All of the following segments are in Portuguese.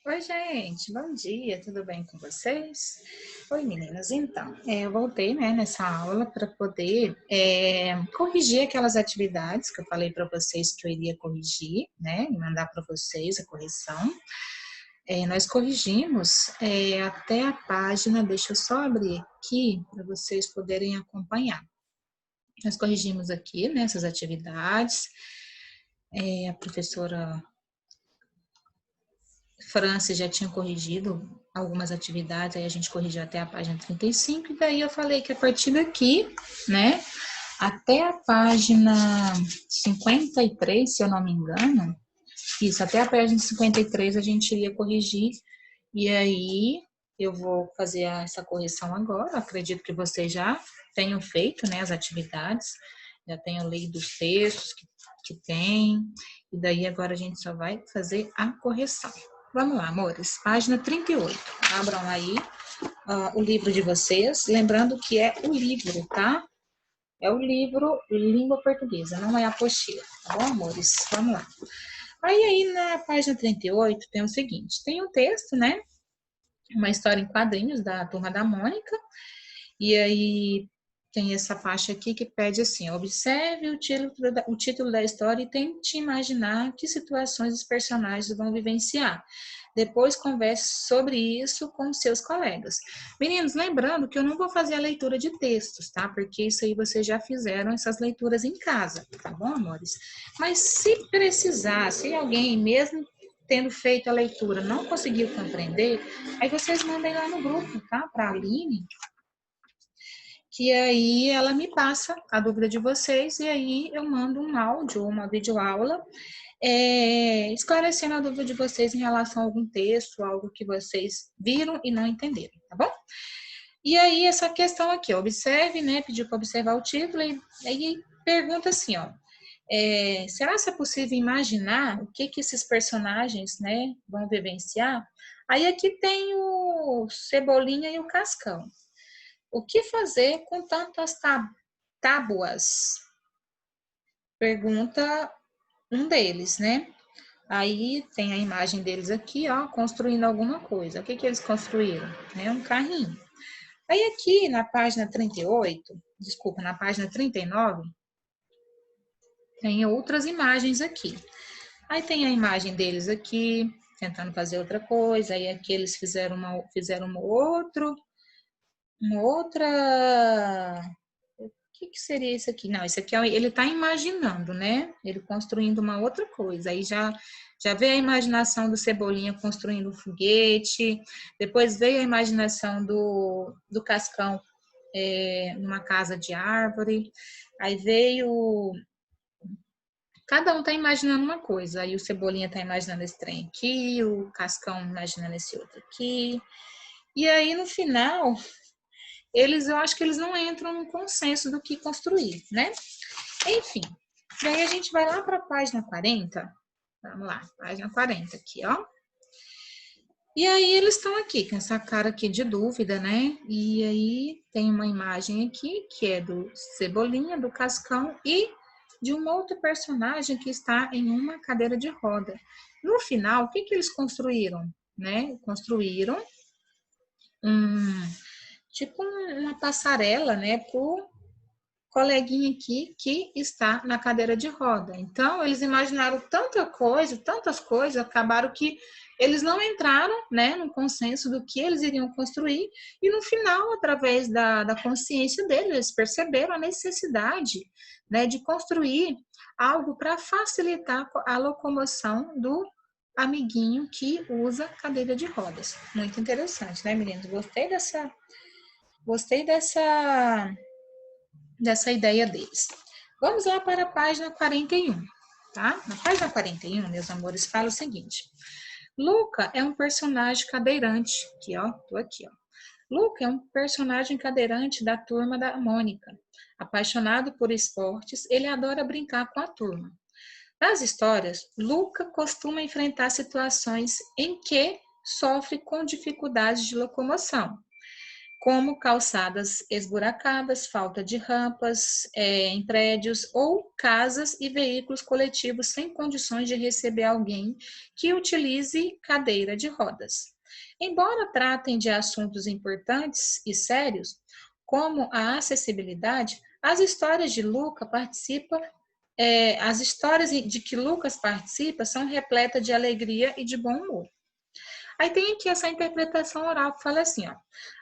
Oi, gente, bom dia, tudo bem com vocês? Oi, meninas, então, eu voltei, né, nessa aula para poder corrigir aquelas atividades que eu falei para vocês que eu iria corrigir, né, e mandar para vocês a correção. Nós corrigimos até a página, deixa eu só abrir aqui para vocês poderem acompanhar. Nós corrigimos aqui, né, essas atividades, a professora Francis já tinha corrigido algumas atividades, aí a gente corrigiu até a página 35, e daí eu falei que a partir daqui, né, até a página 53, se eu não me engano, isso, até a página 53 a gente iria corrigir, e aí eu vou fazer essa correção agora, acredito que vocês já tenham feito, né, as atividades, já tenham lido os textos que tem, e daí agora a gente só vai fazer a correção. Vamos lá, amores, página 38. Abram aí o livro de vocês, lembrando que é o livro, tá? É o livro Língua Portuguesa, não é a apostila, tá bom, amores? Vamos lá. Aí na página 38 tem o seguinte, tem um texto, né? Uma história em quadrinhos da Turma da Mônica, e aí tem essa faixa aqui que pede assim, observe o título da história e tente imaginar que situações os personagens vão vivenciar. Depois converse sobre isso com seus colegas. Meninos, lembrando que eu não vou fazer a leitura de textos, tá? Porque isso aí vocês já fizeram essas leituras em casa, tá bom, amores? Mas se precisar, se alguém mesmo tendo feito a leitura não conseguiu compreender, aí vocês mandem lá no grupo, tá? Para a Aline, que aí ela me passa a dúvida de vocês e aí eu mando um áudio ou uma videoaula esclarecendo a dúvida de vocês em relação a algum texto, algo que vocês viram e não entenderam, tá bom? E aí essa questão aqui, observe, né, pediu para observar o título e aí pergunta assim, ó, será que é possível imaginar o que esses personagens, né, vão vivenciar? Aí aqui tem o Cebolinha e o Cascão. O que fazer com tantas tábuas? Pergunta um deles, né? Aí tem a imagem deles aqui, ó, construindo alguma coisa. O que eles construíram? Né? Um carrinho. Aí aqui na página 38, desculpa, na página 39, tem outras imagens aqui. Aí tem a imagem deles aqui, tentando fazer outra coisa. Aí aqui eles fizeram uma outra. O que seria isso aqui? Não, isso aqui ele está imaginando, né? Ele construindo uma outra coisa. Aí já veio a imaginação do Cebolinha construindo um foguete, depois veio a imaginação do Cascão numa casa de árvore, aí veio. Cada um está imaginando uma coisa. Aí o Cebolinha está imaginando esse trem aqui, o Cascão imaginando esse outro aqui. E aí, no final, eu acho que eles não entram no consenso do que construir, né? Enfim, daí a gente vai lá para a página 40. Vamos lá, página 40 aqui, ó. E aí eles estão aqui com essa cara aqui de dúvida, né? E aí tem uma imagem aqui que é do Cebolinha, do Cascão e de um outro personagem que está em uma cadeira de roda. No final, o que eles construíram, né? Construíram uma passarela, né, pro coleguinha aqui que está na cadeira de roda. Então, eles imaginaram tantas coisas, acabaram que eles não entraram, né, no consenso do que eles iriam construir, e no final, através da consciência deles, eles perceberam a necessidade, né, de construir algo para facilitar a locomoção do amiguinho que usa cadeira de rodas. Muito interessante, né, meninos? Gostei dessa ideia deles. Vamos lá para a página 41, tá? Na página 41, meus amores, fala o seguinte. Luca é um personagem cadeirante, aqui, ó, tô aqui, ó. Luca é um personagem cadeirante da turma da Mônica. Apaixonado por esportes, ele adora brincar com a turma. Nas histórias, Luca costuma enfrentar situações em que sofre com dificuldades de locomoção. como calçadas esburacadas, falta de rampas em prédios ou casas e veículos coletivos sem condições de receber alguém que utilize cadeira de rodas. Embora tratem de assuntos importantes e sérios, como a acessibilidade, as histórias de Lucas de que Lucas participa são repletas de alegria e de bom humor. Aí tem aqui essa interpretação oral que fala assim, ó.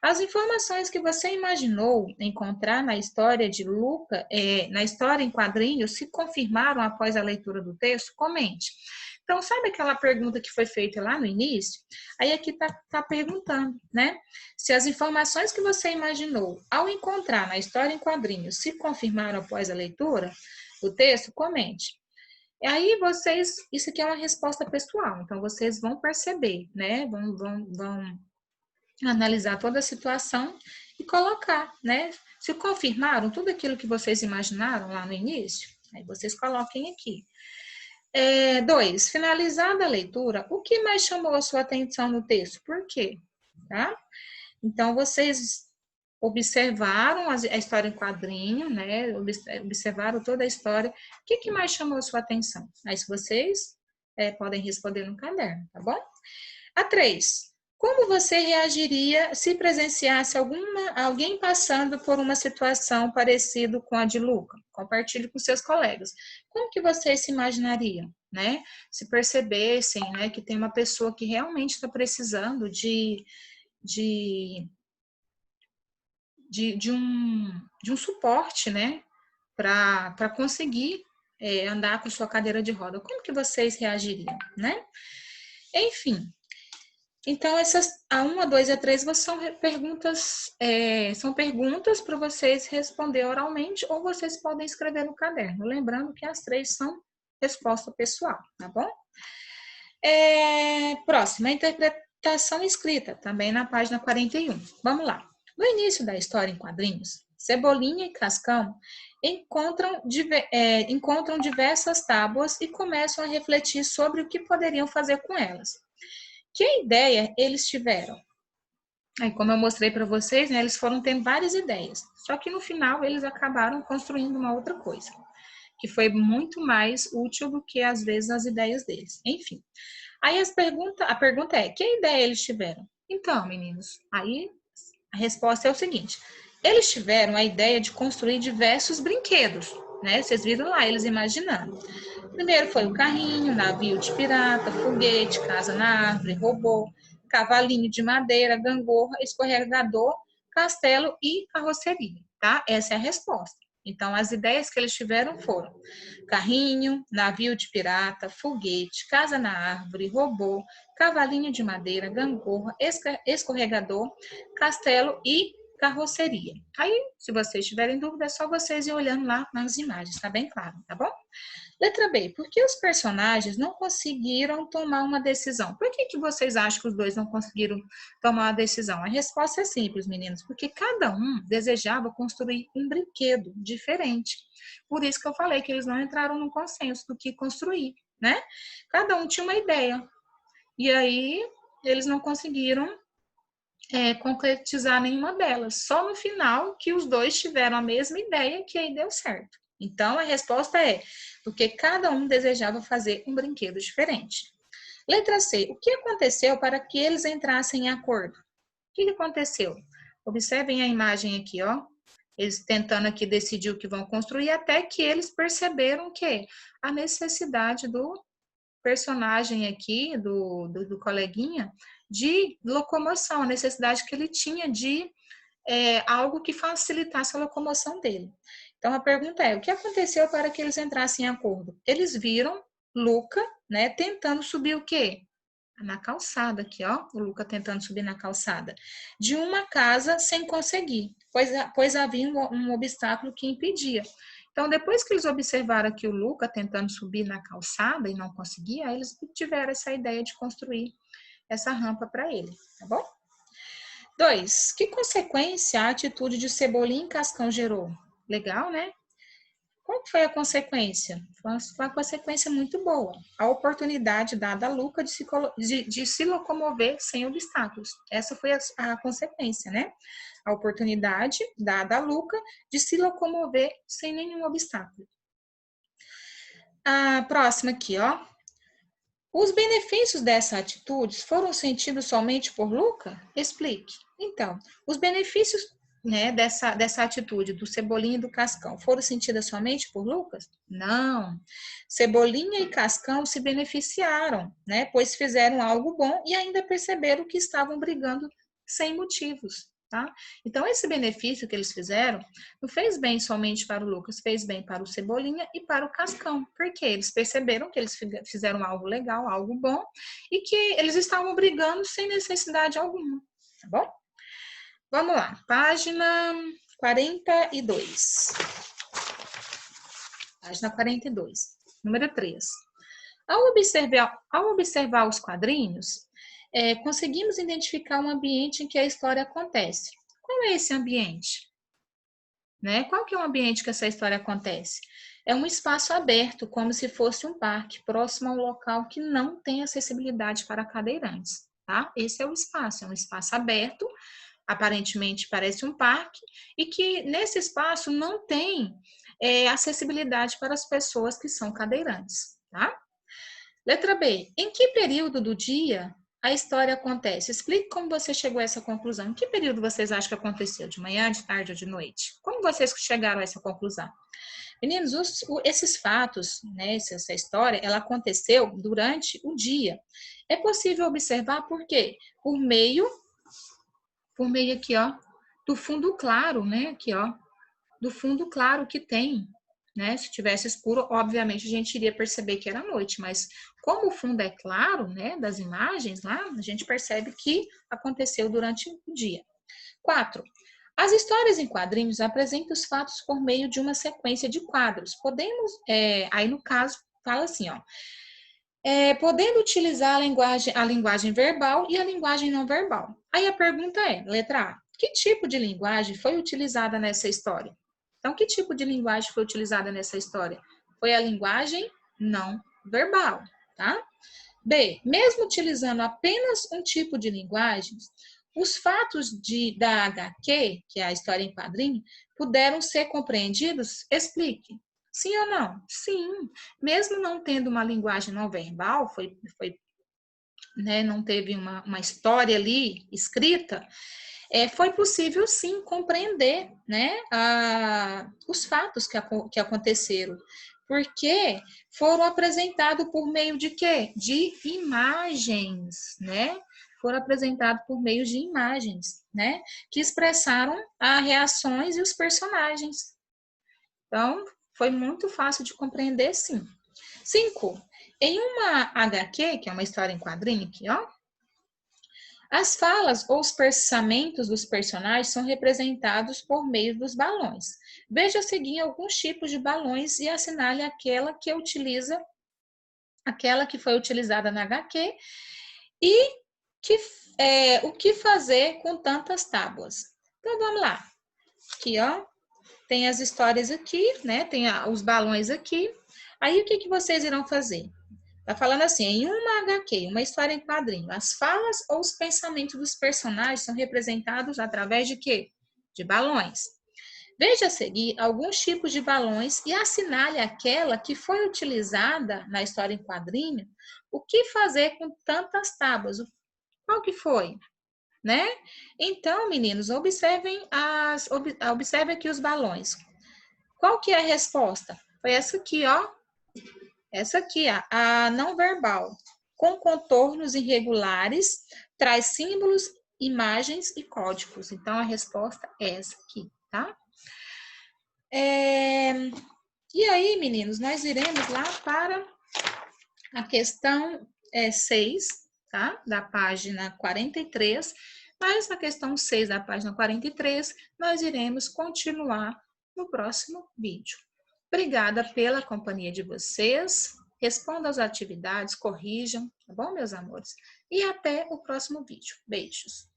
As informações que você imaginou encontrar na história de Lucas, na história em quadrinhos, se confirmaram após a leitura do texto? Comente. Então, sabe aquela pergunta que foi feita lá no início? Aí aqui tá perguntando, né? Se as informações que você imaginou ao encontrar na história em quadrinhos se confirmaram após a leitura do texto, comente. E aí vocês, isso aqui é uma resposta pessoal, então vocês vão perceber, né? Vão analisar toda a situação e colocar, né? Se confirmaram tudo aquilo que vocês imaginaram lá no início, aí vocês coloquem aqui. 2, finalizada a leitura, o que mais chamou a sua atenção no texto? Por quê? Tá? Então, vocês observaram a história em quadrinho, né? Observaram toda a história. O que mais chamou a sua atenção? Aí, se vocês podem responder no caderno, tá bom? A 3. Como você reagiria se presenciasse alguém passando por uma situação parecida com a de Luca? Compartilhe com seus colegas. Como que vocês se imaginariam, né? Se percebessem, né, que tem uma pessoa que realmente está precisando de um suporte, né, para conseguir andar com sua cadeira de roda. Como que vocês reagiriam, né? Enfim, então a 1, a 2 e a 3 são perguntas para vocês responder oralmente ou vocês podem escrever no caderno. Lembrando que as 3 são resposta pessoal, tá bom? Próxima, a interpretação escrita, também na página 41. Vamos lá. No início da história em quadrinhos, Cebolinha e Cascão encontram diversas tábuas e começam a refletir sobre o que poderiam fazer com elas. Que ideia eles tiveram? Aí, como eu mostrei para vocês, né, eles foram tendo várias ideias. Só que no final eles acabaram construindo uma outra coisa, que foi muito mais útil do que às vezes as ideias deles. Enfim. Aí a pergunta é: que ideia eles tiveram? Então, meninos, aí a resposta é o seguinte: eles tiveram a ideia de construir diversos brinquedos, né? Vocês viram lá eles imaginando. Primeiro foi o carrinho, navio de pirata, foguete, casa na árvore, robô, cavalinho de madeira, gangorra, escorregador, castelo e carroceria, tá? Essa é a resposta. Então, as ideias que eles tiveram foram carrinho, navio de pirata, foguete, casa na árvore, robô, cavalinho de madeira, gangorra, escorregador, castelo e carroceria. Aí, se vocês tiverem dúvida, é só vocês ir olhando lá nas imagens, tá bem claro, tá bom? Letra B, por que os personagens não conseguiram tomar uma decisão? Por que vocês acham que os dois não conseguiram tomar uma decisão? A resposta é simples, meninos, porque cada um desejava construir um brinquedo diferente. Por isso que eu falei que eles não entraram no consenso do que construir, né? Cada um tinha uma ideia. E aí, eles não conseguiram concretizar nenhuma delas. Só no final que os dois tiveram a mesma ideia que aí deu certo. Então, a resposta é porque cada um desejava fazer um brinquedo diferente. Letra C. O que aconteceu para que eles entrassem em acordo? O que aconteceu? Observem a imagem aqui, ó. Eles tentando aqui decidir o que vão construir, até que eles perceberam que a necessidade do personagem aqui, do coleguinha, de locomoção, a necessidade que ele tinha de algo que facilitasse a locomoção dele. Então, a pergunta é, o que aconteceu para que eles entrassem em acordo? Eles viram Luca, né, tentando subir o quê? Na calçada aqui, ó, o Luca tentando subir na calçada, de uma casa sem conseguir, pois havia um obstáculo que impedia. Então, depois que eles observaram aqui o Luca tentando subir na calçada e não conseguia, aí eles tiveram essa ideia de construir essa rampa para ele, tá bom? 2. Que consequência a atitude de Cebolinha e Cascão gerou? Legal, né? Qual foi a consequência? Foi uma consequência muito boa. A oportunidade dada a Luca de se locomover sem obstáculos. Essa foi a consequência, né? A oportunidade dada a Luca de se locomover sem nenhum obstáculo. A próxima aqui, ó. Os benefícios dessa atitude foram sentidos somente por Luca? Explique. Então, os benefícios, né, dessa atitude do Cebolinha e do Cascão foram sentidas somente por Lucas? Não. Cebolinha e Cascão se beneficiaram, né, pois fizeram algo bom e ainda perceberam que estavam brigando sem motivos. Tá? Então, esse benefício que eles fizeram não fez bem somente para o Lucas, fez bem para o Cebolinha e para o Cascão, porque eles perceberam que eles fizeram algo legal, algo bom, e que eles estavam brigando sem necessidade alguma, tá bom? Vamos lá, página 42. Página 42, número 3. Ao observar os quadrinhos, conseguimos identificar um ambiente em que a história acontece. Qual é esse ambiente? Né? Qual que é o ambiente que essa história acontece? É um espaço aberto, como se fosse um parque, próximo a um local que não tem acessibilidade para cadeirantes. Tá? Esse é o espaço, é um espaço aberto, aparentemente parece um parque, e que nesse espaço não tem acessibilidade para as pessoas que são cadeirantes. Tá? Letra B. Em que período do dia a história acontece? Explique como você chegou a essa conclusão. Em que período vocês acham que aconteceu? De manhã, de tarde ou de noite? Como vocês chegaram a essa conclusão? Meninos, esses fatos, né, essa história, ela aconteceu durante o dia. É possível observar por quê? Por meio aqui, ó, do fundo claro, né, aqui, ó, do fundo claro que tem, né? Se tivesse escuro, obviamente a gente iria perceber que era noite, mas como o fundo é claro, né, das imagens lá, a gente percebe que aconteceu durante o dia. 4. As histórias em quadrinhos apresentam os fatos por meio de uma sequência de quadros. Podemos, aí no caso, fala assim, ó, podendo utilizar a linguagem verbal e a linguagem não verbal. Aí a pergunta é, letra A, que tipo de linguagem foi utilizada nessa história? Então, que tipo de linguagem foi utilizada nessa história? Foi a linguagem não verbal, tá? B, mesmo utilizando apenas um tipo de linguagem, os fatos da HQ, que é a história em quadrinho, puderam ser compreendidos? Explique. Sim ou não? Sim. Mesmo não tendo uma linguagem não verbal, né, não teve uma história ali escrita, foi possível sim compreender, né, os fatos que aconteceram, porque foram apresentados por meio de quê? De imagens, né? Foram apresentados por meio de imagens, né? Que expressaram as reações e os personagens. Então, foi muito fácil de compreender, sim. 5. Em uma HQ, que é uma história em quadrinho aqui, ó, as falas ou os pensamentos dos personagens são representados por meio dos balões. Veja a seguir alguns tipos de balões e assinale aquela que foi utilizada na HQ e o que fazer com tantas tábuas. Então vamos lá. Aqui, ó, tem as histórias aqui, né? Tem os balões aqui. Aí o que vocês irão fazer? Tá falando assim, em uma HQ, uma história em quadrinho, as falas ou os pensamentos dos personagens são representados através de quê? De balões. Veja a seguir alguns tipos de balões e assinale aquela que foi utilizada na história em quadrinho. O que fazer com tantas tábuas? Qual que foi? Né? Então, meninos, observem aqui os balões. Qual que é a resposta? Foi essa aqui, ó. Essa aqui, a não verbal, com contornos irregulares, traz símbolos, imagens e códigos. Então, a resposta é essa aqui, tá? E aí, meninos, nós iremos lá para a questão 6, tá? Da página 43. Mas na questão 6 da página 43, nós iremos continuar no próximo vídeo. Obrigada pela companhia de vocês. Respondam as atividades, corrijam, tá bom, meus amores? E até o próximo vídeo. Beijos!